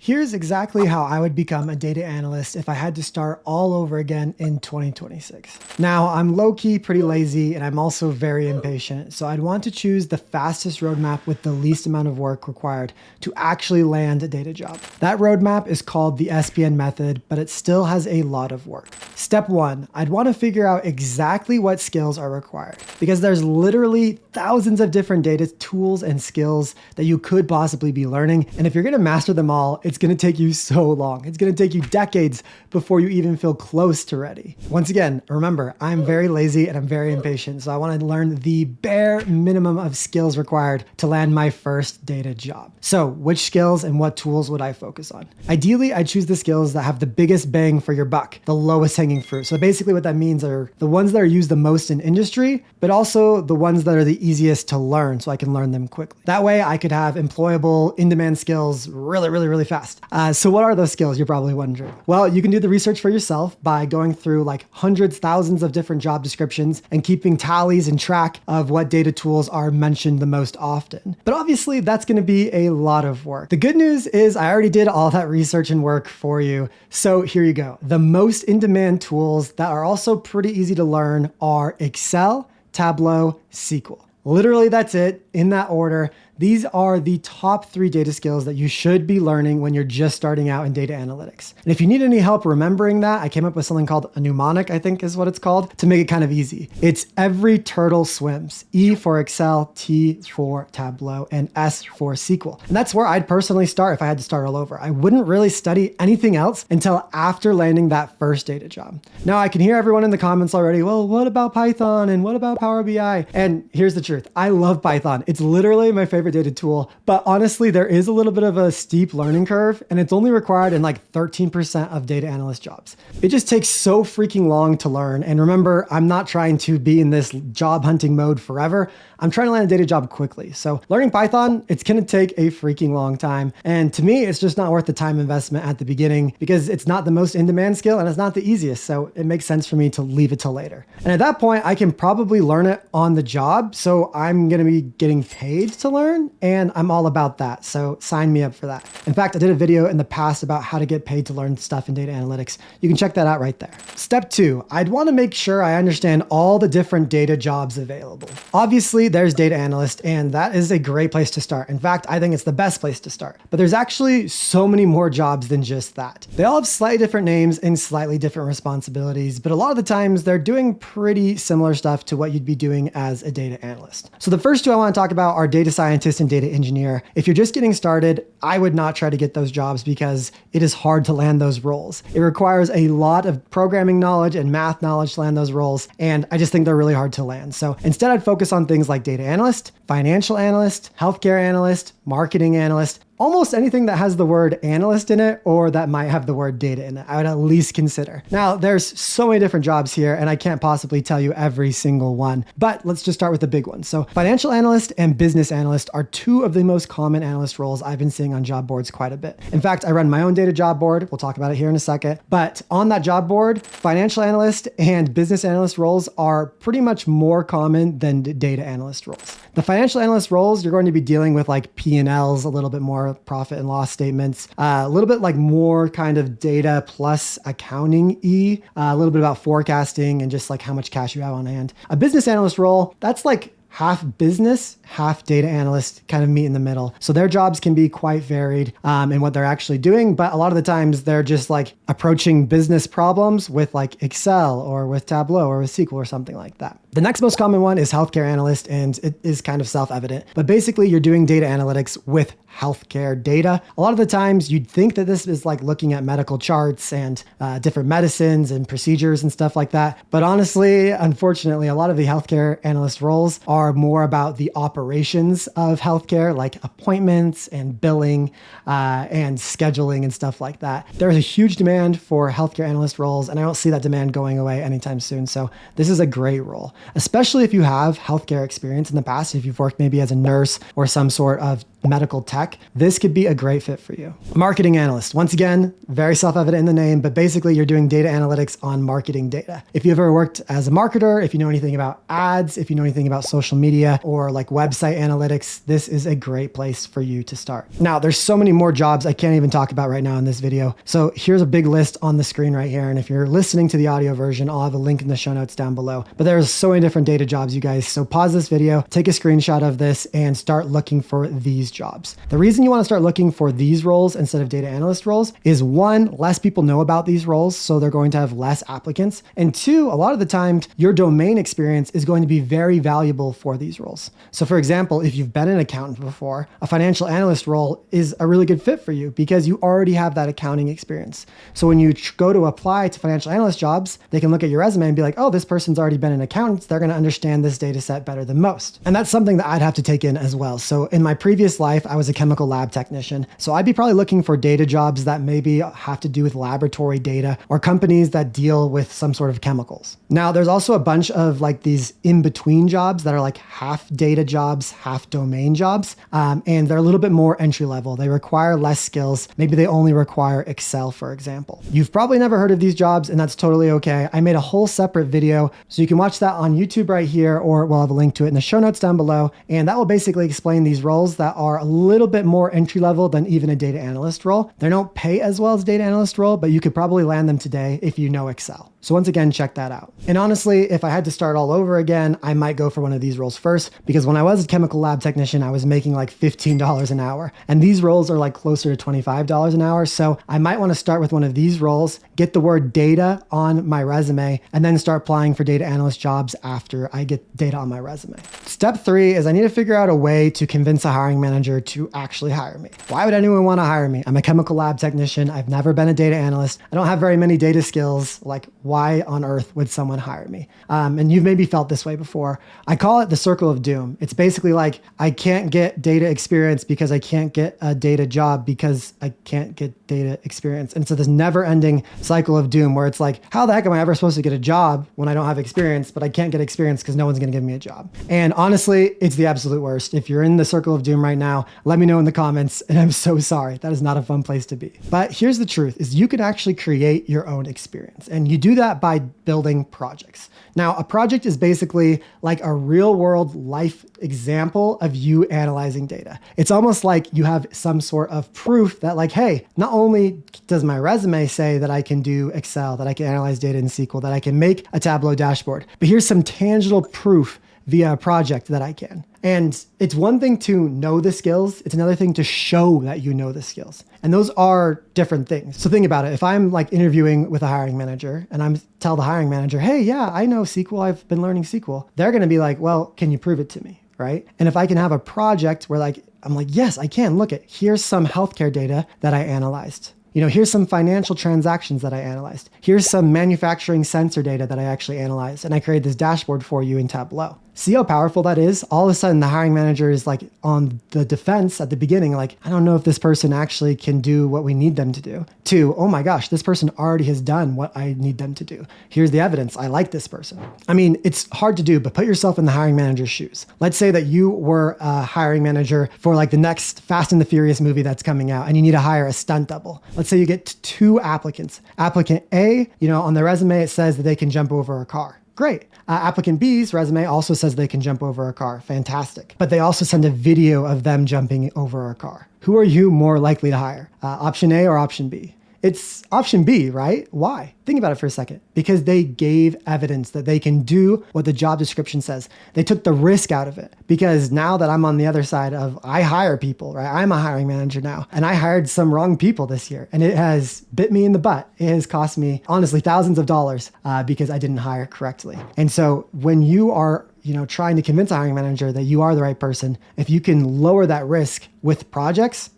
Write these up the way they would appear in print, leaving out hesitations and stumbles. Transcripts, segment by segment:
Here's exactly how I would become a data analyst if I had to start all over again in 2026. Now, I'm low-key pretty lazy and I'm also very impatient, so I'd want to choose the fastest roadmap with the least amount of work required to actually land a data job. That roadmap is called the SPN method, but it still has a lot of work. Step 1, I'd want to figure out exactly what skills are required, because there's literally thousands of different data tools and skills that you could possibly be learning, and if you're going to master them all, it's going to take you so long. It's going to take you decades before you even feel close to ready. Once again, remember, I'm very lazy and I'm very impatient, so I want to learn the bare minimum of skills required to land my first data job. So which skills and what tools would I focus on? Ideally, I choose the skills that have the biggest bang for your buck, the lowest hanging fruit. So basically what that means are the ones that are used the most in industry, but also the ones that are the easiest to learn so I can learn them quickly. That way I could have employable, in-demand skills really fast. So what are those skills, you're probably wondering? Well, you can do the research for yourself by going through like hundreds, thousands of different job descriptions and keeping tallies and track of what data tools are mentioned the most often. But obviously that's going to be a lot of work. The good news is I already did all that research and work for you. So here you go. The most in-demand tools that are also pretty easy to learn are Excel, Tableau, SQL. Literally, that's it in that order. These are the top 3 data skills that you should be learning when you're just starting out in data analytics. And if you need any help remembering that, I came up with something called a mnemonic, I think is what it's called, to make it kind of easy. It's every turtle swims. E for Excel, T for Tableau, and S for SQL. And that's where I'd personally start if I had to start all over. I wouldn't really study anything else until after landing that first data job. Now, I can hear everyone in the comments already, well, what about Python and what about Power BI? And here's the truth. I love Python. It's literally my favorite data tool, but honestly, there is a little bit of a steep learning curve and it's only required in like 13% of data analyst jobs. It just takes so freaking long to learn. And remember, I'm not trying to be in this job hunting mode forever. I'm trying to land a data job quickly. So learning Python, it's going to take a freaking long time. And to me, it's just not worth the time investment at the beginning because it's not the most in-demand skill and it's not the easiest. So it makes sense for me to leave it till later. And at that point, I can probably learn it on the job. So I'm going to be getting paid to learn and I'm all about that. So sign me up for that. In fact, I did a video in the past about how to get paid to learn stuff in data analytics. You can check that out right there. Step 2, I'd want to make sure I understand all the different data jobs available. Obviously, there's data analyst, and that is a great place to start. In fact, I think it's the best place to start. But there's actually so many more jobs than just that. They all have slightly different names and slightly different responsibilities, but a lot of the times they're doing pretty similar stuff to what you'd be doing as a data analyst. So the first 2 I want to talk about are data scientist and data engineer. If you're just getting started, I would not try to get those jobs because it is hard to land those roles. It requires a lot of programming knowledge and math knowledge to land those roles, and I just think they're really hard to land. So instead, I'd focus on things like data analyst, financial analyst, healthcare analyst, marketing analyst, almost anything that has the word analyst in it or that might have the word data in it, I would at least consider. Now, there's so many different jobs here and I can't possibly tell you every single one, but let's just start with the big ones. So financial analyst and business analyst are 2 of the most common analyst roles I've been seeing on job boards quite a bit. In fact, I run my own data job board. We'll talk about it here in a second, but on that job board, financial analyst and business analyst roles are pretty much more common than data analyst roles. The financial analyst roles, you're going to be dealing with like P&Ls, a little bit more profit and loss statements, a little bit like more kind of data plus accounting-y, a little bit about forecasting and just like how much cash you have on hand. A business analyst role, that's like half business, half data analyst, kind of meet in the middle. So their jobs can be quite varied in what they're actually doing, but a lot of the times they're just like approaching business problems with like Excel or with Tableau or with SQL or something like that. The next most common one is healthcare analyst, and it is kind of self-evident, but basically you're doing data analytics with healthcare data. A lot of the times you'd think that this is like looking at medical charts and different medicines and procedures and stuff like that. But honestly, unfortunately, a lot of the healthcare analyst roles are more about the operations of healthcare, like appointments and billing and scheduling and stuff like that. There's a huge demand for healthcare analyst roles, and I don't see that demand going away anytime soon. So this is a great role, especially if you have healthcare experience in the past, if you've worked maybe as a nurse or some sort of medical tech, this could be a great fit for you. Marketing analyst. Once again, very self-evident in the name, but basically you're doing data analytics on marketing data. If you've ever worked as a marketer, if you know anything about ads, if you know anything about social media or like website analytics, this is a great place for you to start. Now, there's so many more jobs I can't even talk about right now in this video. So here's a big list on the screen right here. And if you're listening to the audio version, I'll have a link in the show notes down below. But there's so many different data jobs, you guys. So pause this video, take a screenshot of this and start looking for these jobs. The reason you want to start looking for these roles instead of data analyst roles is one, less people know about these roles, so they're going to have less applicants. And two, a lot of the times your domain experience is going to be very valuable for these roles. So for example, if you've been an accountant before, a financial analyst role is a really good fit for you because you already have that accounting experience. So when you go to apply to financial analyst jobs, they can look at your resume and be like, oh, this person's already been an accountant. They're going to understand this data set better than most. And that's something that I'd have to take in as well. So in my previous life, I was a chemical lab technician. So I'd be probably looking for data jobs that maybe have to do with laboratory data or companies that deal with some sort of chemicals. Now, there's also a bunch of like these in-between jobs that are like half data jobs, half domain jobs. And they're a little bit more entry level. They require less skills. Maybe they only require Excel, for example. You've probably never heard of these jobs, and that's totally okay. I made a whole separate video, so you can watch that on YouTube right here, or we'll have a link to it in the show notes down below. And that will basically explain these roles that are a little bit more entry level than even a data analyst role. They don't pay as well as data analyst role, but you could probably land them today if you know Excel. So once again, check that out. And honestly, if I had to start all over again, I might go for one of these roles first, because when I was a chemical lab technician, I was making like $15 an hour. And these roles are like closer to $25 an hour. So I might want to start with one of these roles, get the word data on my resume, and then start applying for data analyst jobs after I get data on my resume. Step 3 is I need to figure out a way to convince a hiring manager to actually hire me. Why would anyone want to hire me? I'm a chemical lab technician. I've never been a data analyst. I don't have very many data skills. Like, why on earth would someone hire me? And you've maybe felt this way before. I call it the circle of doom. It's basically like, I can't get data experience because I can't get a data job because I can't get data experience. And so this never ending cycle of doom where it's like, how the heck am I ever supposed to get a job when I don't have experience, but I can't get experience because no one's going to give me a job. And honestly, it's the absolute worst. If you're in the circle of doom right now, let me know in the comments. And I'm so sorry. That is not a fun place to be. But here's the truth is you can actually create your own experience. And you do that by building projects. Now, a project is basically like a real world life example of you analyzing data. It's almost like you have some sort of proof that like, hey, not only does my resume say that I can do Excel, that I can analyze data in SQL, that I can make a Tableau dashboard, but here's some tangible proof via a project that I can. And it's one thing to know the skills. It's another thing to show that you know the skills. And those are different things. So think about it. If I'm like interviewing with a hiring manager and I'm tell the hiring manager, hey, yeah, I know SQL. I've been learning SQL. They're going to be like, well, can you prove it to me? Right? And if I can have a project where like, I'm like, yes, I can. Look at, here's some healthcare data that I analyzed. You know, here's some financial transactions that I analyzed. Here's some manufacturing sensor data that I actually analyzed. And I created this dashboard for you in Tableau. See how powerful that is? All of a sudden, the hiring manager is like on the defense at the beginning, like, I don't know if this person actually can do what we need them to do. To, oh my gosh, this person already has done what I need them to do. Here's the evidence. I like this person. I mean, it's hard to do, but put yourself in the hiring manager's shoes. Let's say that you were a hiring manager for like the next Fast and the Furious movie that's coming out and you need to hire a stunt double. Let's say you get 2 applicants. Applicant A, you know, on their resume, it says that they can jump over a car. Great. Applicant B's resume also says they can jump over a car. Fantastic. But they also send a video of them jumping over a car. Who are you more likely to hire? Option A or option B? It's option B, right? Why? Think about it for a second. Because they gave evidence that they can do what the job description says. They took the risk out of it. Because now that I'm on the other side of, I hire people, right? I'm a hiring manager now. And I hired some wrong people this year. And it has bit me in the butt. It has cost me, honestly, thousands of dollars because I didn't hire correctly. And so when you are trying to convince a hiring manager that you are the right person, if you can lower that risk with projects,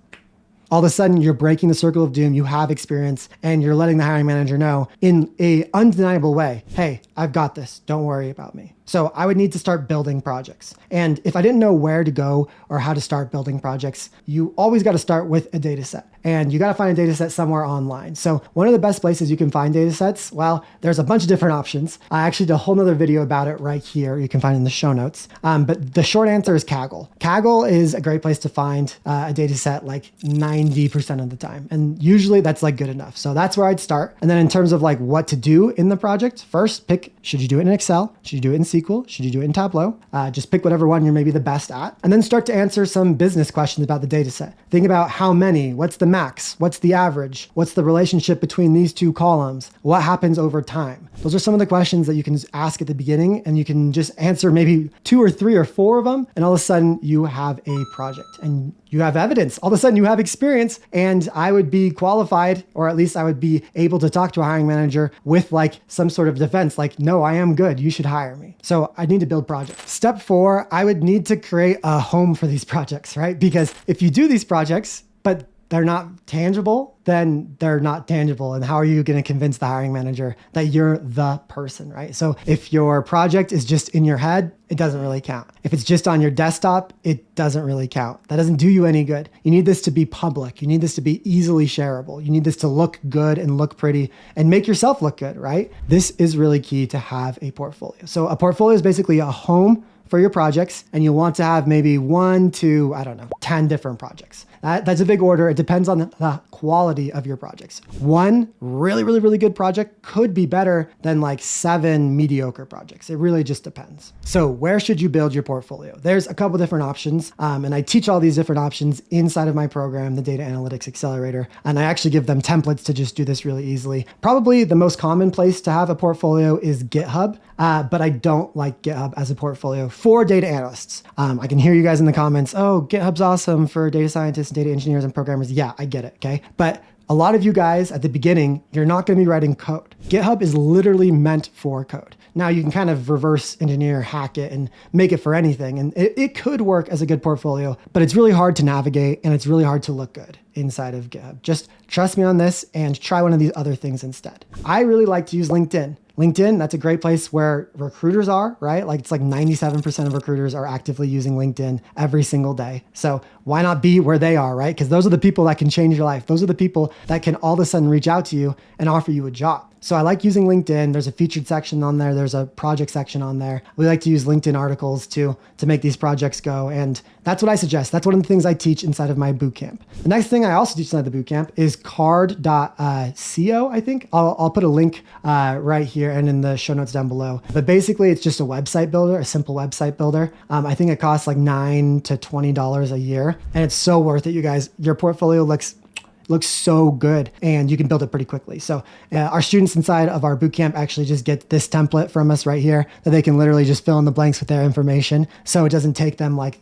all of a sudden you're breaking the circle of doom, you have experience, and you're letting the hiring manager know in a undeniable way, hey, I've got this, don't worry about me. So I would need to start building projects. And if I didn't know where to go or how to start building projects, you always got to start with a data set. And you got to find a data set somewhere online. So one of the best places you can find data sets, well, there's a bunch of different options. I actually did a whole nother video about it right here. You can find it in the show notes. But the short answer is Kaggle. Kaggle is a great place to find a data set like 90% of the time. And usually that's like good enough. So that's where I'd start. And then in terms of like what to do in the project, first pick, should you do it in Excel? Should you do it in SQL? Should you do it in Tableau? Just pick whatever one you're maybe the best at. And then start to answer some business questions about the data set. Think about how many, what's the max, what's the average, what's the relationship between these two columns, what happens over time. Those are some of the questions that you can ask at the beginning, and you can just answer maybe 2 or 3 or 4 of them. And all of a sudden you have a project and you have evidence. All of a sudden you have experience, and I would be qualified, or at least I would be able to talk to a hiring manager with like some sort of defense, like, no, I am good. You should hire me. So I need to build projects. Step 4, I would need to create a home for these projects, right? Because if you do these projects, but they're not tangible, then they're not tangible. And how are you going to convince the hiring manager that you're the person, right? So if your project is just in your head, it doesn't really count. If it's just on your desktop, it doesn't really count. That doesn't do you any good. You need this to be public. You need this to be easily shareable. You need this to look good and look pretty and make yourself look good, right? This is really key to have a portfolio. So a portfolio is basically a home for your projects, and you want to have maybe 1 to, 10 different projects. That's a big order. It depends on the quality of your projects. One really, really, really good project could be better than like 7 mediocre projects. It really just depends. So where should you build your portfolio? There's a couple different options, and I teach all these different options inside of my program, the Data Analytics Accelerator, and I actually give them templates to just do this really easily. Probably the most common place to have a portfolio is GitHub, but I don't like GitHub as a portfolio for data analysts. I can hear you guys in the comments, oh, GitHub's awesome for data scientists, data engineers, and programmers. Yeah, I get it, okay? But a lot of you guys at the beginning, you're not going to be writing code. GitHub is literally meant for code. Now you can kind of reverse engineer, hack it, and make it for anything. And it could work as a good portfolio, but it's really hard to navigate and it's really hard to look good inside of GitHub. Just trust me on this and try one of these other things instead. I really like to use LinkedIn. LinkedIn, that's a great place where recruiters are, right? Like it's like 97% of recruiters are actively using LinkedIn every single day. So why not be where they are, right? Because those are the people that can change your life. Those are the people that can all of a sudden reach out to you and offer you a job. So I like using LinkedIn. There's a featured section on there. There's a project section on there. We like to use LinkedIn articles to make these projects go. And that's what I suggest. That's one of the things I teach inside of my bootcamp. The next thing I also teach inside the bootcamp is card.co, I think. I'll put a link right here and in the show notes down below. But basically, it's just a website builder, a simple website builder. I think it costs like $9 to $20 a year. And it's so worth it, you guys. Your portfolio looks so good and you can build it pretty quickly. So our students inside of our bootcamp actually just get this template from us right here that they can literally just fill in the blanks with their information. So it doesn't take them like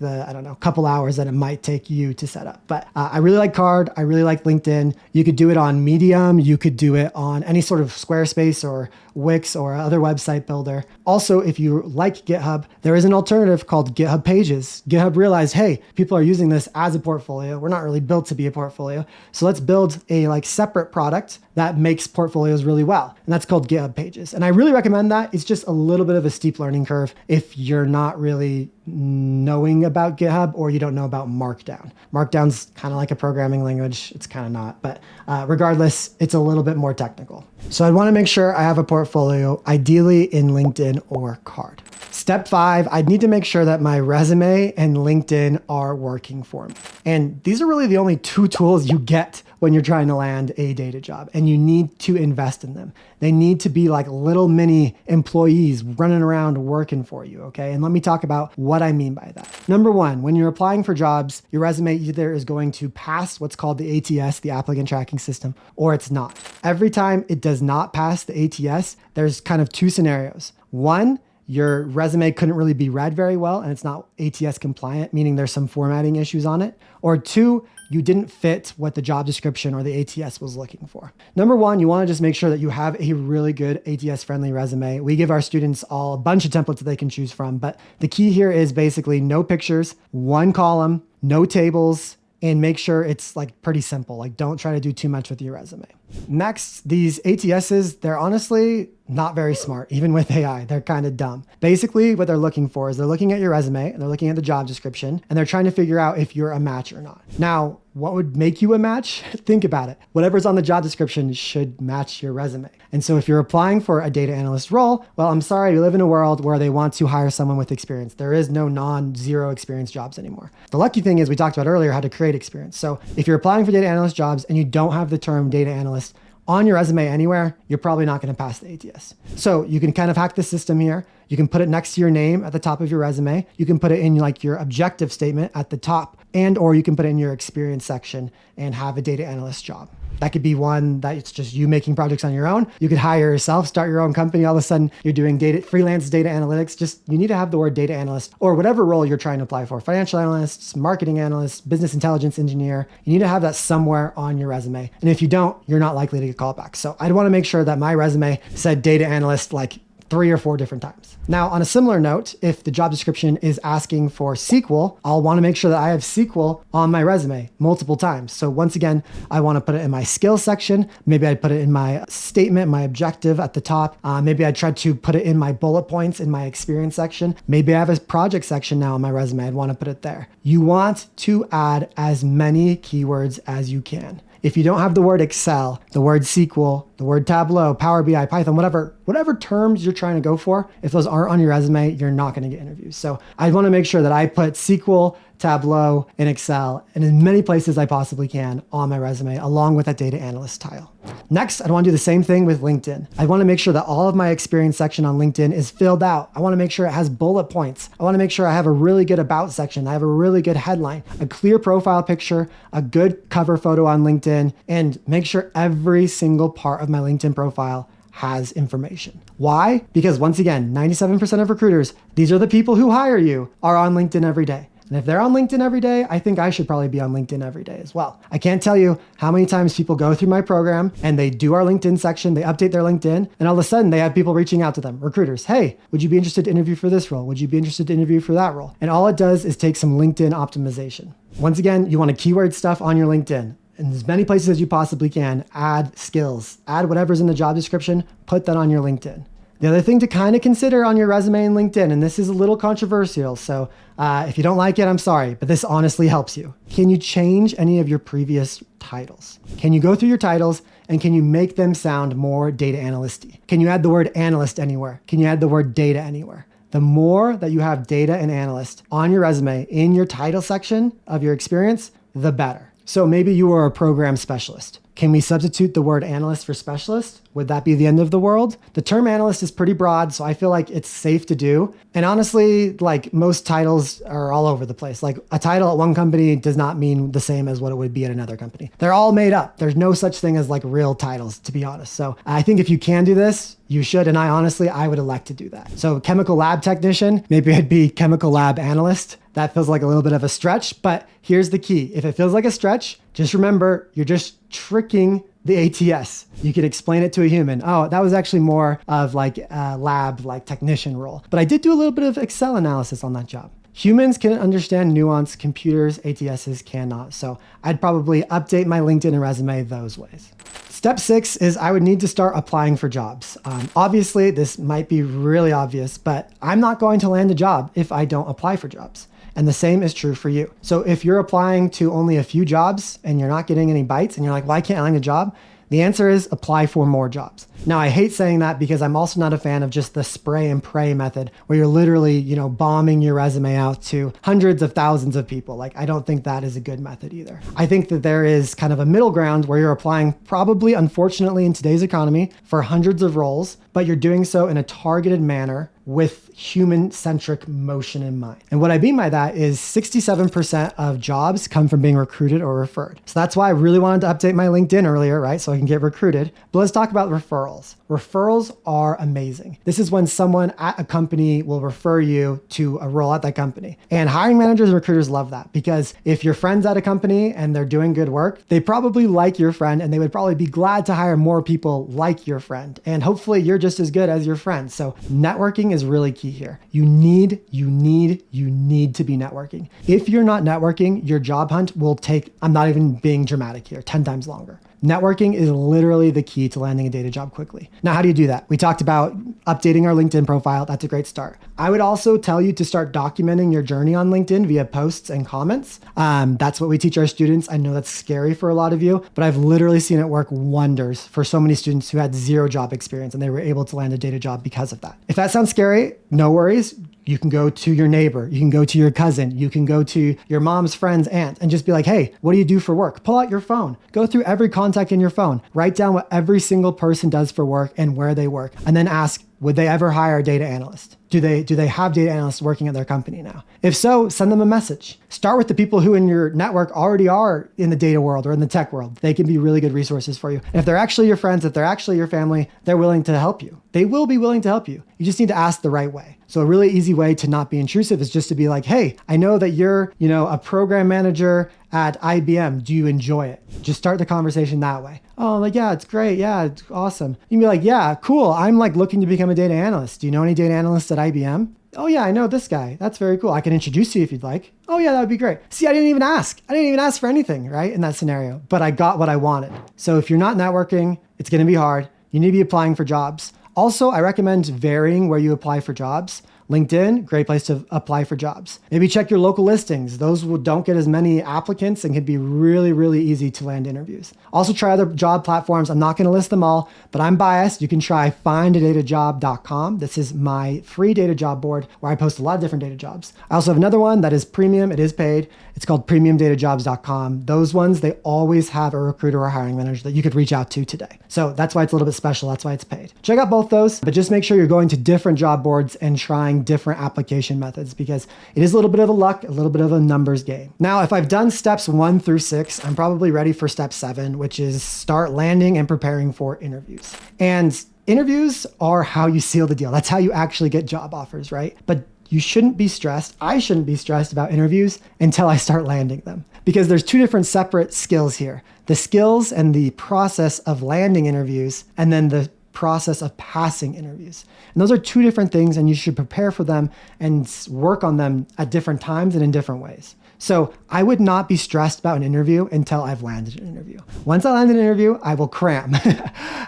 couple hours that it might take you to set up. But I really like Card. I really like LinkedIn. You could do it on Medium. You could do it on any sort of Squarespace or Wix or other website builder. Also, if you like GitHub, there is an alternative called GitHub Pages. GitHub realized, hey, people are using this as a portfolio. We're not really built to be a portfolio. So let's build a separate product that makes portfolios really well. And that's called GitHub Pages. And I really recommend that. It's just a little bit of a steep learning curve if you're not really knowing about GitHub or you don't know about Markdown. Markdown's kind of like a programming language. It's kind of not, but regardless, it's a little bit more technical. So I'd want to make sure I have a portfolio, ideally in LinkedIn or Card. Step 5, I'd need to make sure that my resume and LinkedIn are working for me. And these are really the only 2 tools you get when you're trying to land a data job, and you need to invest in them. They need to be like little mini employees running around working for you, okay? And let me talk about what I mean by that. Number 1, when you're applying for jobs, your resume either is going to pass what's called the ATS, the applicant tracking system, or it's not. Every time it does not pass the ATS, there's kind of 2 scenarios. 1, your resume couldn't really be read very well and it's not ATS compliant, meaning there's some formatting issues on it. Or 2, you didn't fit what the job description or the ATS was looking for. Number 1, you want to just make sure that you have a really good ATS friendly resume. We give our students all a bunch of templates that they can choose from, but the key here is basically no pictures, 1 column, no tables, and make sure it's pretty simple. Don't try to do too much with your resume. Next, these ATSs, they're honestly not very smart. Even with AI, they're kind of dumb. Basically, what they're looking for is they're looking at your resume and they're looking at the job description and they're trying to figure out if you're a match or not. Now, what would make you a match? Think about it. Whatever's on the job description should match your resume. And so if you're applying for a data analyst role, well, I'm sorry, we live in a world where they want to hire someone with experience. There is no non-zero experience jobs anymore. The lucky thing is we talked about earlier how to create experience. So if you're applying for data analyst jobs and you don't have the term data analyst on your resume anywhere, you're probably not going to pass the ATS. So you can kind of hack the system here. You can put it next to your name at the top of your resume. You can put it in like your objective statement at the top, and or you can put it in your experience section and have a data analyst job. That could be one that it's just you making projects on your own. You could hire yourself, start your own company. All of a sudden you're doing freelance data analytics. Just, you need to have the word data analyst or whatever role you're trying to apply for. Financial analysts, marketing analysts, business intelligence engineer. You need to have that somewhere on your resume. And if you don't, you're not likely to get called back. So I'd want to make sure that my resume said data analyst like 3 or 4 different times. Now, on a similar note, if the job description is asking for SQL, I'll want to make sure that I have SQL on my resume multiple times. So once again, I want to put it in my skills section. Maybe I'd put it in my statement, my objective at the top. Maybe I'd try to put it in my bullet points in my experience section. Maybe I have a project section now on my resume. I'd want to put it there. You want to add as many keywords as you can. If you don't have the word Excel, the word SQL, the word Tableau, Power BI, Python, whatever terms you're trying to go for, if those aren't on your resume, you're not going to get interviews. So I want to make sure that I put SQL, Tableau, and Excel in as many places I possibly can on my resume, along with that data analyst title. Next, I want to do the same thing with LinkedIn. I want to make sure that all of my experience section on LinkedIn is filled out. I want to make sure it has bullet points. I want to make sure I have a really good about section. I have a really good headline, a clear profile picture, a good cover photo on LinkedIn, and make sure every single part of my LinkedIn profile has information. Why? Because once again, 97% of recruiters, these are the people who hire you, are on LinkedIn every day. And if they're on LinkedIn every day, I think I should probably be on LinkedIn every day as well. I can't tell you how many times people go through my program and they do our LinkedIn section, they update their LinkedIn, and all of a sudden they have people reaching out to them, recruiters. Hey, would you be interested to interview for this role? Would you be interested to interview for that role? And all it does is take some LinkedIn optimization. Once again, you want to keyword stuff on your LinkedIn. In as many places as you possibly can, add skills, add whatever's in the job description, put that on your LinkedIn. The other thing to kind of consider on your resume and LinkedIn, and this is a little controversial, so if you don't like it, I'm sorry, but this honestly helps you. Can you change any of your previous titles? Can you go through your titles and can you make them sound more data analyst-y? Can you add the word analyst anywhere? Can you add the word data anywhere? The more that you have data and analyst on your resume in your title section of your experience, the better. So maybe you are a program specialist. Can we substitute the word analyst for specialist? Would that be the end of the world? The term analyst is pretty broad, so I feel like it's safe to do. And honestly, like most titles are all over the place. Like a title at one company does not mean the same as what it would be at another company. They're all made up. There's no such thing as like real titles, to be honest. So I think if you can do this, you should. And I would elect to do that. So chemical lab technician, maybe I'd be chemical lab analyst. That feels like a little bit of a stretch, but here's the key. If it feels like a stretch, just remember, you're just tricking the ATS. You could explain it to a human. Oh, that was actually more of like a lab, like technician role. But I did do a little bit of Excel analysis on that job. Humans can understand nuance, computers, ATSs cannot. So I'd probably update my LinkedIn and resume those ways. Step 6 is I would need to start applying for jobs. Obviously, this might be really obvious, but I'm not going to land a job if I don't apply for jobs. And the same is true for you. So if you're applying to only a few jobs and you're not getting any bites and you're like, why can't I land a job? The answer is apply for more jobs. Now, I hate saying that because I'm also not a fan of just the spray and pray method where you're literally, bombing your resume out to hundreds of thousands of people. Like, I don't think that is a good method either. I think that there is kind of a middle ground where you're applying probably, unfortunately, in today's economy for hundreds of roles, but you're doing so in a targeted manner with human-centric motion in mind. And what I mean by that is 67% of jobs come from being recruited or referred. So that's why I really wanted to update my LinkedIn earlier, right? So I can get recruited. But let's talk about referrals. Referrals are amazing. This is when someone at a company will refer you to a role at that company. And hiring managers and recruiters love that because if your friend's at a company and they're doing good work, they probably like your friend and they would probably be glad to hire more people like your friend. And hopefully you're just as good as your friend. So networking is really key here. You need to be networking. If you're not networking, your job hunt will take, I'm not even being dramatic here, 10 times longer. Networking is literally the key to landing a data job quickly. Now, how do you do that? We talked about updating our LinkedIn profile. That's a great start. I would also tell you to start documenting your journey on LinkedIn via posts and comments. That's what we teach our students. I know that's scary for a lot of you, but I've literally seen it work wonders for so many students who had zero job experience and they were able to land a data job because of that. If that sounds scary, no worries. You can go to your neighbor, you can go to your cousin, you can go to your mom's friend's aunt and just be like, hey, what do you do for work? Pull out your phone, go through every contact in your phone, write down what every single person does for work and where they work, and then ask, would they ever hire a data analyst? Do they have data analysts working at their company now? If so, send them a message. Start with the people who in your network already are in the data world or in the tech world. They can be really good resources for you. And if they're actually your friends, if they're actually your family, they're willing to help you. They will be willing to help you. You just need to ask the right way. So a really easy way to not be intrusive is just to be like, hey, I know that you're, a program manager at IBM. Do you enjoy it? Just start the conversation that way. Oh, like, yeah, it's great. Yeah, it's awesome. You can be like, yeah, cool. I'm looking to become a data analyst. Do you know any data analysts at IBM? Oh yeah, I know this guy. That's very cool. I can introduce you if you'd like. Oh yeah, that would be great. See, I didn't even ask. I didn't even ask for anything, right? In that scenario, but I got what I wanted. So if you're not networking, it's going to be hard. You need to be applying for jobs. Also, I recommend varying where you apply for jobs. LinkedIn, great place to apply for jobs. Maybe check your local listings. Those don't get as many applicants and can be really, really easy to land interviews. Also try other job platforms. I'm not going to list them all, but I'm biased. You can try findadatajob.com. This is my free data job board where I post a lot of different data jobs. I also have another one that is premium. It is paid. It's called premiumdatajobs.com. Those ones, they always have a recruiter or hiring manager that you could reach out to today. So that's why it's a little bit special. That's why it's paid. Check out both those, but just make sure you're going to different job boards and trying different application methods because it is a little bit of a luck, a little bit of a numbers game. Now, if I've done steps 1 through 6, I'm probably ready for step 7, which is start landing and preparing for interviews. And interviews are how you seal the deal. That's how you actually get job offers, right? But you shouldn't be stressed. I shouldn't be stressed about interviews until I start landing them because there's 2 different separate skills here. The skills and the process of landing interviews, and then the process of passing interviews. And those are 2 different things, and you should prepare for them and work on them at different times and in different ways. So I would not be stressed about an interview until I've landed an interview. Once I land an interview, I will cram.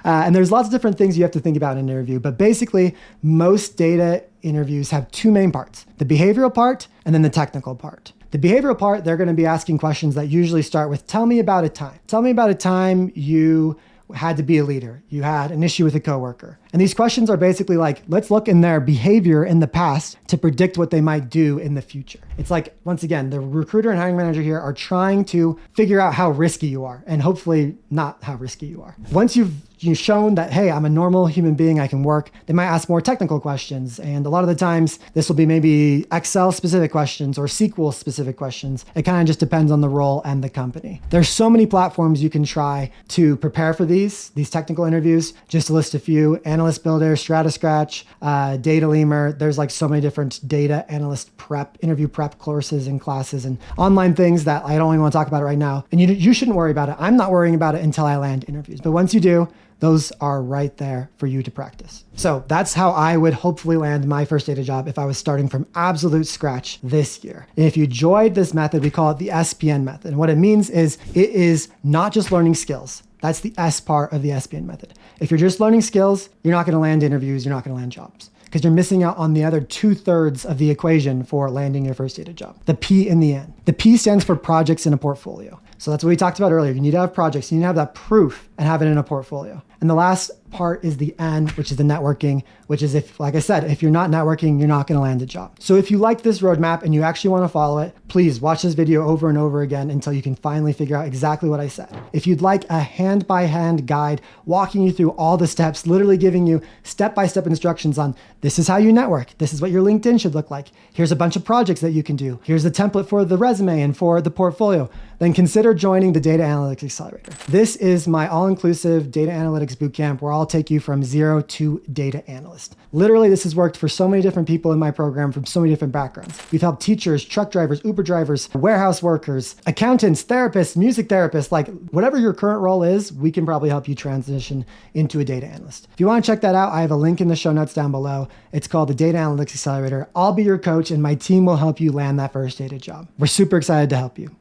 And there's lots of different things you have to think about in an interview, but basically most data interviews have 2 main parts, the behavioral part and then the technical part. The behavioral part, they're going to be asking questions that usually start with, tell me about a time. Tell me about a time you had to be a leader. You had an issue with a coworker. And these questions are basically like, let's look in their behavior in the past to predict what they might do in the future. It's like, once again, the recruiter and hiring manager here are trying to figure out how risky you are and hopefully not how risky you are. Once you've shown that, hey, I'm a normal human being, I can work, they might ask more technical questions. And a lot of the times this will be maybe Excel specific questions or SQL specific questions. It kind of just depends on the role and the company. There's so many platforms you can try to prepare for these technical interviews. Just to list a few: Analyst Builder, StrataScratch, Data Lemur. There's so many different data analyst interview prep courses and classes and online things that I don't even want to talk about it right now. And you shouldn't worry about it. I'm not worrying about it until I land interviews. But once you do, those are right there for you to practice. So that's how I would hopefully land my first data job if I was starting from absolute scratch this year. And if you enjoyed this method, we call it the SPN method. And what it means is it is not just learning skills. That's the S part of the SPN method. If you're just learning skills, you're not going to land interviews, you're not going to land jobs because you're missing out on the other 2/3 of the equation for landing your first data job. The P in the end. The P stands for projects in a portfolio. So that's what we talked about earlier. You need to have projects, you need to have that proof and have it in a portfolio. And the last part is the N, which is the networking, which is like I said, if you're not networking, you're not going to land a job. So if you like this roadmap and you actually want to follow it, please watch this video over and over again until you can finally figure out exactly what I said. If you'd like a hand-by-hand guide walking you through all the steps, literally giving you step-by-step instructions on this is how you network, this is what your LinkedIn should look like, here's a bunch of projects that you can do, here's the template for the resume and for the portfolio, then consider joining the Data Analytics Accelerator. This is my all-inclusive data analytics bootcamp where I'll take you from 0 to data analyst. Literally, this has worked for so many different people in my program from so many different backgrounds. We've helped teachers, truck drivers, Uber drivers, warehouse workers, accountants, therapists, music therapists, whatever your current role is, we can probably help you transition into a data analyst. If you want to check that out, I have a link in the show notes down below. It's called the Data Analytics Accelerator. I'll be your coach and my team will help you land that first data job. We're super excited to help you.